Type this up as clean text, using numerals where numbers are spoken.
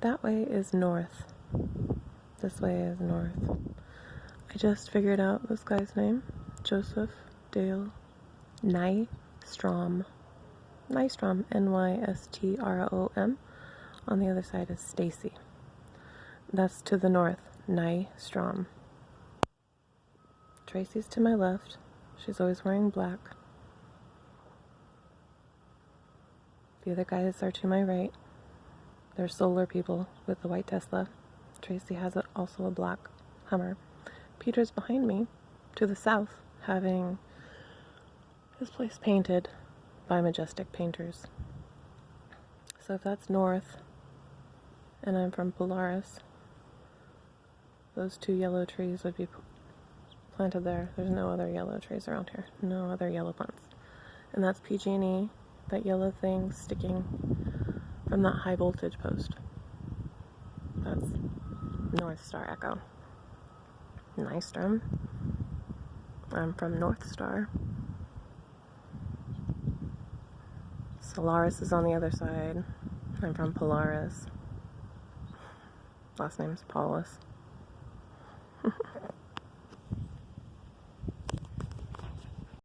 That way is north. This way is north. I just figured out this guy's name. Joseph Dale Nystrom. Nystrom, Nystrom. On the other side is Stacy. That's to the north, Nystrom. Tracy's to my left. She's always wearing black. The other guys are to my right. They're solar people with the white Tesla. Tracy has also a black Hummer. Peter's behind me, to the south, having his place painted by Majestic Painters. So if that's north, and I'm from Polaris, those 2 yellow trees would be planted there. There's no other yellow trees around here. No other yellow plants. And that's PG&E, that yellow thing sticking from that high voltage post. That's North Star Echo. Nystrom. I'm from North Star. Solaris is on the other side. I'm from Polaris. Last name's Paulus.